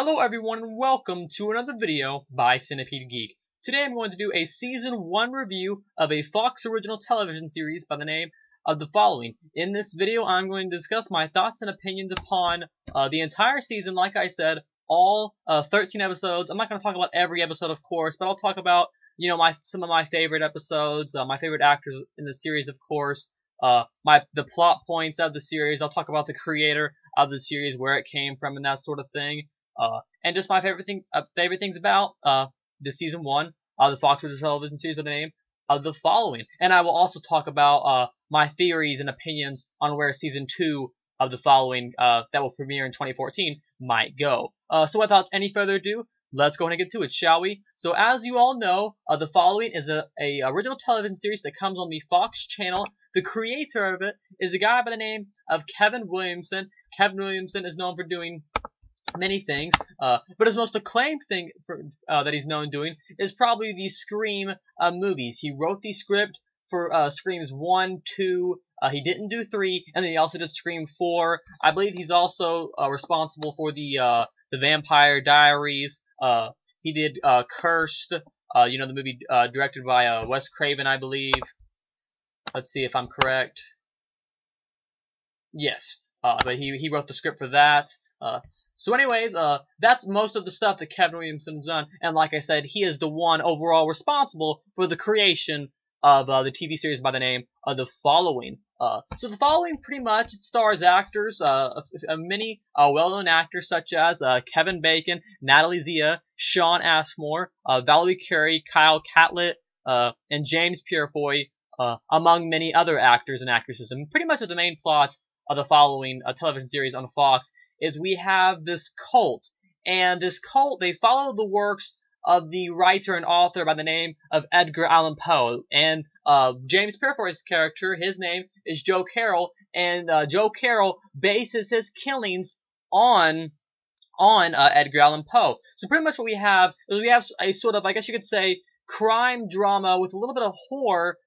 Hello everyone and welcome to another video by Centipede Geek. Today I'm going to do a Season 1 review of a Fox original television series by the name of The Following. In this video I'm going to discuss my thoughts and opinions upon the entire season. Like I said, all 13 episodes. I'm not going to talk about every episode of course, but I'll talk about some of my favorite episodes, my favorite actors in the series of course. The plot points of the series. I'll talk about the creator of the series, where it came from, and that sort of thing. And just my favorite things about the season 1 of the Fox original television series by the name of The Following. And I will also talk about my theories and opinions on where season 2 of The Following that will premiere in 2014 might go. So without any further ado, let's go ahead and get to it, shall we? So as you all know, The Following is a original television series that comes on the Fox channel. The creator of it is a guy by the name of Kevin Williamson. Kevin Williamson is known for doing many things, but his most acclaimed thing that he's known doing is probably the Scream movies. He wrote the script for Screams 1, 2, he didn't do 3, and then he also did Scream 4. I believe he's also responsible for the Vampire Diaries. He did Cursed, the movie directed by Wes Craven, I believe. Let's see if I'm correct. Yes, but he wrote the script for that. So anyways, that's most of the stuff that Kevin Williamson's done, and like I said, he is the one overall responsible for the creation of the TV series by the name of The Following. So The Following, pretty much, it stars actors, many well-known actors such as Kevin Bacon, Natalie Zia, Shawn Ashmore, Valerie Carey, Kyle Catlett, and James Purefoy, among many other actors and actresses. And pretty much the main plot of The Following, a television series on Fox, is we have this cult, and this cult, they follow the works of the writer and author by the name of Edgar Allan Poe. And James Purefoy's character, his name is Joe Carroll, and Joe Carroll bases his killings on Edgar Allan Poe. So pretty much what we have is we have a sort of, I guess you could say, crime drama with a little bit of horror,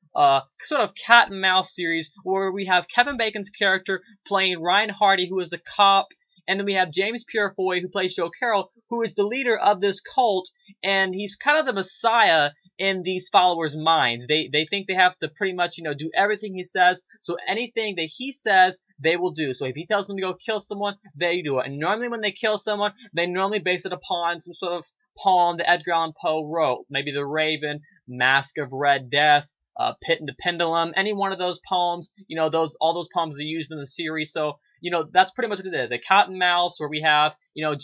sort of cat and mouse series, where we have Kevin Bacon's character playing Ryan Hardy, who is a cop, and then we have James Purefoy, who plays Joe Carroll, who is the leader of this cult, and he's kind of the messiah in these followers' minds. They think they have to pretty much, do everything he says, so anything that he says, they will do. So if he tells them to go kill someone, they do it. And normally when they kill someone, they normally base it upon some sort of poem that Edgar Allan Poe wrote. Maybe The Raven, Mask of Red Death, Pit and the Pendulum, any one of those poems, all those poems are used in the series. So, that's pretty much what it is. A cat and mouse where we have,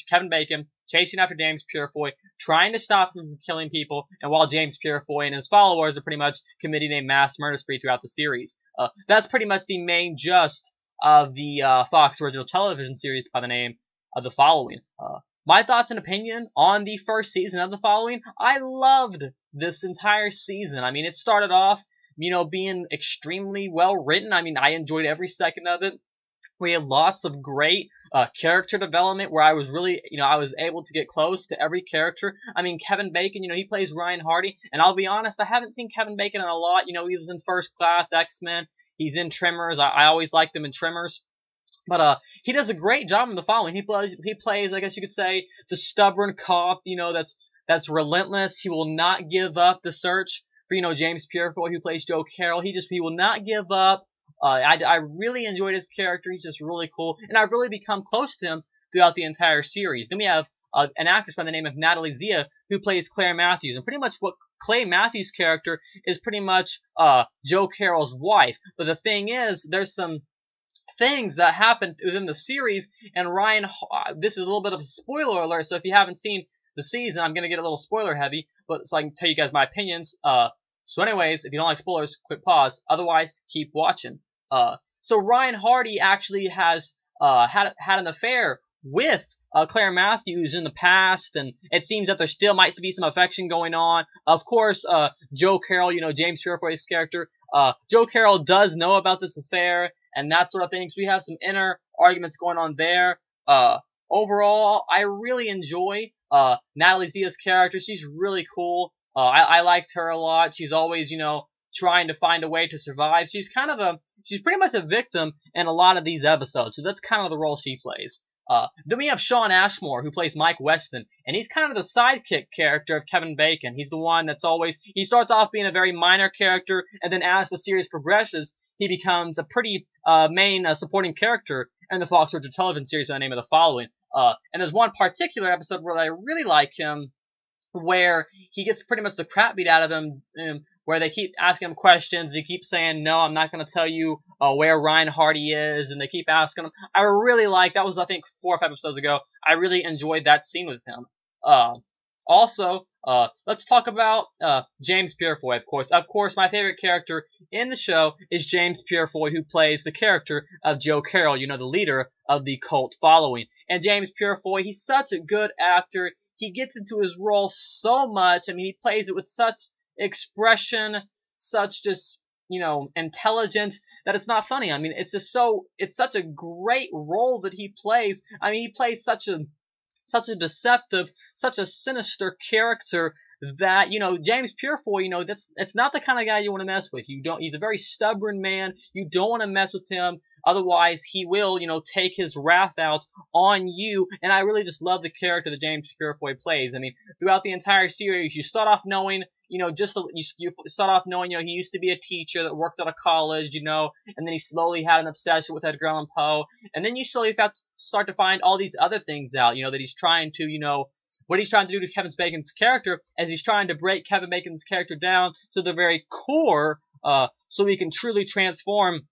Kevin Bacon chasing after James Purefoy, trying to stop him from killing people, and while James Purefoy and his followers are pretty much committing a mass murder spree throughout the series. That's pretty much the main gist of the Fox original television series by the name of The Following. My thoughts and opinion on the first season of The Following, I loved this entire season. I mean, it started off, being extremely well written. I mean, I enjoyed every second of it. We had lots of great character development where I was really, I was able to get close to every character. I mean, Kevin Bacon, he plays Ryan Hardy, and I'll be honest, I haven't seen Kevin Bacon in a lot. He was in First Class, X-Men, he's in Tremors. I always liked him in Tremors. But he does a great job in The Following. He plays, I guess you could say, the stubborn cop, that's relentless. He will not give up the search for, James Purefoy, who plays Joe Carroll. He will not give up. I really enjoyed his character. He's just really cool, and I've really become close to him throughout the entire series. Then we have an actress by the name of Natalie Zia, who plays Claire Matthews, and pretty much what Claire Matthews' character is pretty much Joe Carroll's wife. But the thing is, there's some things that happened within the series, and Ryan, this is a little bit of a spoiler alert, so if you haven't seen the season, I'm going to get a little spoiler heavy, but so I can tell you guys my opinions. So anyways, if you don't like spoilers, click pause, otherwise keep watching. So Ryan Hardy actually has had an affair with Claire Matthews in the past, and it seems that there still might be some affection going on. Of course, Joe Carroll, James Purefoy's character, Joe Carroll does know about this affair, and that sort of thing. So we have some inner arguments going on there. Overall, I really enjoy Natalie Zia's character. She's really cool. I liked her a lot. She's always, trying to find a way to survive. She's pretty much a victim in a lot of these episodes. So that's kind of the role she plays. Then we have Shawn Ashmore, who plays Mike Weston, and he's kind of the sidekick character of Kevin Bacon. He's the one that's always, he starts off being a very minor character, and then as the series progresses, he becomes a pretty main supporting character in the Fox Original Television series by the name of The Following. And there's one particular episode where I really like him, where he gets pretty much the crap beat out of him, where they keep asking him questions. He keeps saying, no, I'm not going to tell you where Ryan Hardy is, and they keep asking him. I really like, that was I think 4 or 5 episodes ago, I really enjoyed that scene with him. Also, let's talk about James Purefoy, of course. Of course, my favorite character in the show is James Purefoy, who plays the character of Joe Carroll, you know, the leader of the cult following. And James Purefoy, he's such a good actor. He gets into his role so much. I mean, he plays it with such expression, such just, you know, intelligence, that it's not funny. I mean, it's just so, it's such a great role that he plays. I mean, he plays such a deceptive, such a sinister character that, you know, James Purefoy, you know, it's not the kind of guy you want to mess with. He's a very stubborn man. You don't want to mess with him. Otherwise, he will, you know, take his wrath out on you. And I really just love the character that James Purefoy plays. I mean, throughout the entire series, you start off knowing, you know, you start off knowing, you know, he used to be a teacher that worked at a college, you know, and then he slowly had an obsession with Edgar Allan Poe. And then you slowly start to find all these other things out, you know, that he's trying to, you know, what he's trying to do to Kevin Bacon's character, as he's trying to break Kevin Bacon's character down to the very core, so he can truly transform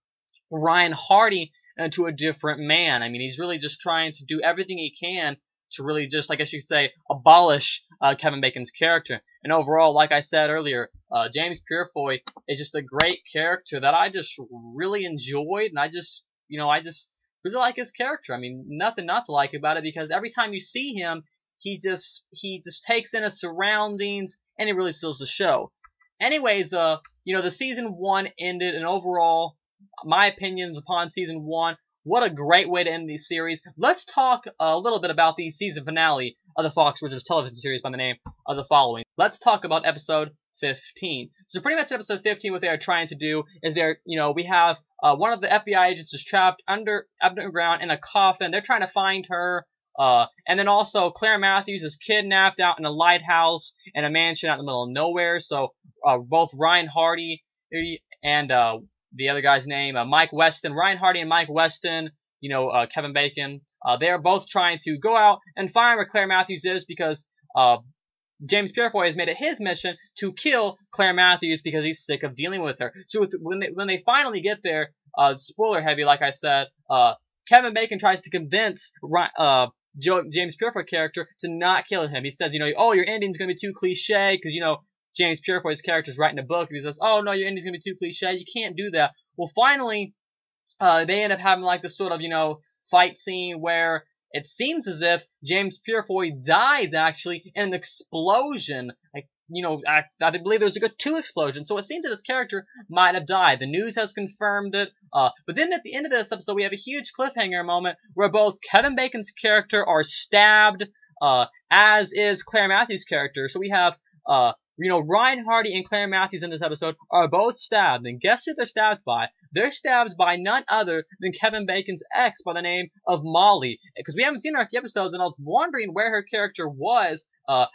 Ryan Hardy into a different man. I mean, he's really just trying to do everything he can to really just, I guess you could say, abolish Kevin Bacon's character. And overall, like I said earlier, James Purefoy is just a great character that I just really enjoyed, and I just really like his character. I mean, nothing not to like about it, because every time you see him, he just takes in his surroundings, and he really steals the show. Anyways, you know, the season 1 ended, and overall, my opinions upon season 1, what a great way to end the series. Let's talk a little bit about the season finale of the Fox Original Television series by the name of The Following. Let's talk about episode 15. So pretty much episode 15, what they are trying to do is we have one of the FBI agents is trapped underground in a coffin. They're trying to find her. And then also Claire Matthews is kidnapped out in a lighthouse in a mansion out in the middle of nowhere. So both Ryan Hardy and the other guy's name, Mike Weston, Ryan Hardy and Mike Weston, you know, Kevin Bacon, they're both trying to go out and find where Claire Matthews is, because James Purefoy has made it his mission to kill Claire Matthews because he's sick of dealing with her. So when they finally get there, spoiler heavy, like I said, Kevin Bacon tries to convince James Purefoy character to not kill him. He says, you know, oh, your ending's gonna be too cliche, because, you know, James Purefoy's character is writing a book, and he says, oh no, your ending's gonna be too cliche, you can't do that. Well, finally, they end up having like this sort of, you know, fight scene where it seems as if James Purefoy dies actually in an explosion. Like, you know, I believe there's like 2 explosions, so it seems that his character might have died. The news has confirmed it. But then at the end of this episode, we have a huge cliffhanger moment where both Kevin Bacon's character are stabbed, as is Claire Matthews' character. So we have, you know, Ryan Hardy and Claire Matthews in this episode are both stabbed. And guess who they're stabbed by? They're stabbed by none other than Kevin Bacon's ex by the name of Molly. Because we haven't seen her at the episodes, and I was wondering where her character was.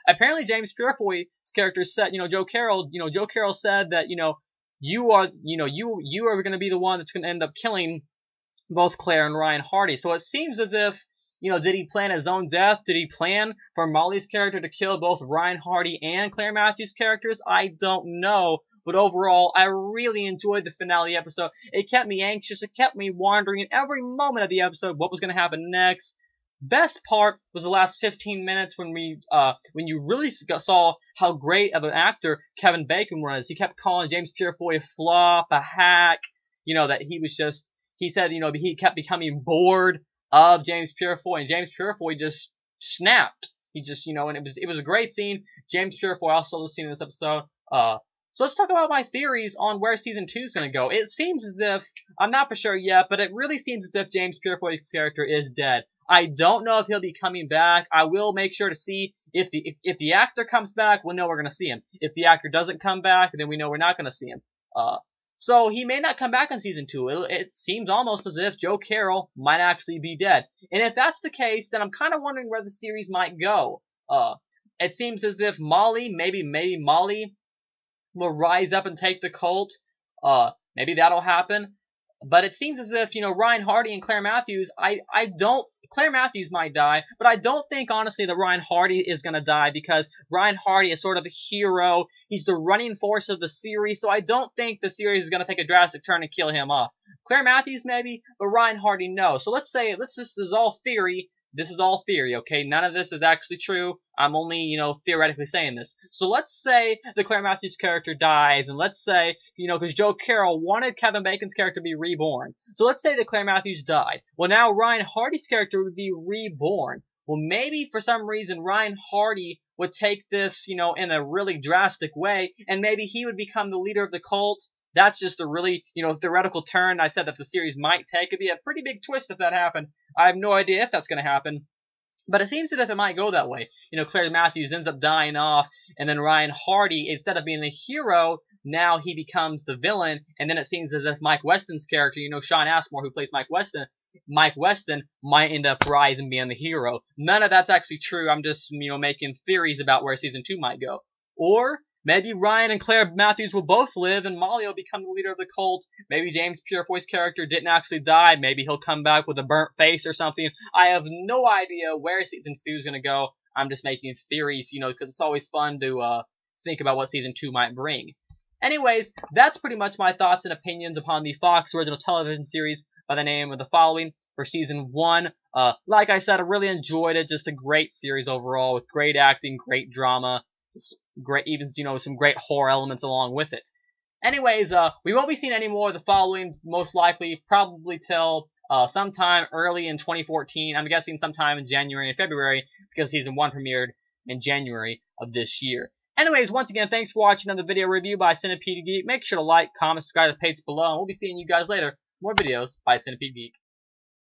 Apparently James Purefoy's character said, you know, Joe Carroll said that, you know, you are going to be the one that's going to end up killing both Claire and Ryan Hardy. So it seems as if, you know, did he plan his own death? Did he plan for Molly's character to kill both Ryan Hardy and Claire Matthews' characters? I don't know. But overall, I really enjoyed the finale episode. It kept me anxious. It kept me wondering every moment of the episode what was going to happen next. Best part was the last 15 minutes when you really saw how great of an actor Kevin Bacon was. He kept calling James Purefoy a flop, a hack. You know, that he said, you know, he kept becoming bored of James Purefoy, and James Purefoy just snapped. He just, you know, and it was a great scene. James Purefoy also was seen in this episode. So let's talk about my theories on where season 2 is going to go. It seems as if, I'm not for sure yet, but it really seems as if James Purefoy's character is dead. I don't know if he'll be coming back. I will make sure to see if the actor comes back, we'll know we're going to see him. If the actor doesn't come back, then we know we're not going to see him. So he may not come back in season 2. It seems almost as if Joe Carroll might actually be dead. And if that's the case, then I'm kind of wondering where the series might go. It seems as if maybe Molly will rise up and take the cult. Maybe that'll happen. But it seems as if, Ryan Hardy and Claire Matthews, Claire Matthews might die, but I don't think, honestly, that Ryan Hardy is going to die, because Ryan Hardy is sort of a hero. He's the running force of the series, so I don't think the series is going to take a drastic turn and kill him off. Claire Matthews, maybe, but Ryan Hardy, no. So this is all theory. This is all theory, okay? None of this is actually true. I'm only, theoretically saying this. So let's say the Claire Matthews character dies, and let's say, because Joe Carroll wanted Kevin Bacon's character to be reborn. So let's say that Claire Matthews died. Well, now Ryan Hardy's character would be reborn. Well, maybe for some reason Ryan Hardy would take this, in a really drastic way, and maybe he would become the leader of the cult. That's just a really, theoretical turn I said that the series might take. It'd be a pretty big twist if that happened. I have no idea if that's going to happen. But it seems as if it might go that way. Claire Matthews ends up dying off, and then Ryan Hardy, instead of being a hero, now he becomes the villain, and then it seems as if Mike Weston's character, Sean Ashmore, who plays Mike Weston might end up rising and being the hero. None of that's actually true. I'm just, making theories about where season 2 might go. Or maybe Ryan and Claire Matthews will both live, and Molly will become the leader of the cult. Maybe James Purefoy's character didn't actually die. Maybe he'll come back with a burnt face or something. I have no idea where season 2 is going to go. I'm just making theories, because it's always fun to think about what season 2 might bring. Anyways, that's pretty much my thoughts and opinions upon the Fox original television series by the name of The Following for season 1. Like I said, I really enjoyed it. Just a great series overall, with great acting, great drama, just great, even, some great horror elements along with it. Anyways, we won't be seeing any more of The Following, most likely, probably till sometime early in 2014. I'm guessing sometime in January and February, because season 1 premiered in January of this year. Anyways, once again, thanks for watching another video review by Centipede Geek. Make sure to like, comment, subscribe to the page below, and we'll be seeing you guys later. More videos by Centipede Geek.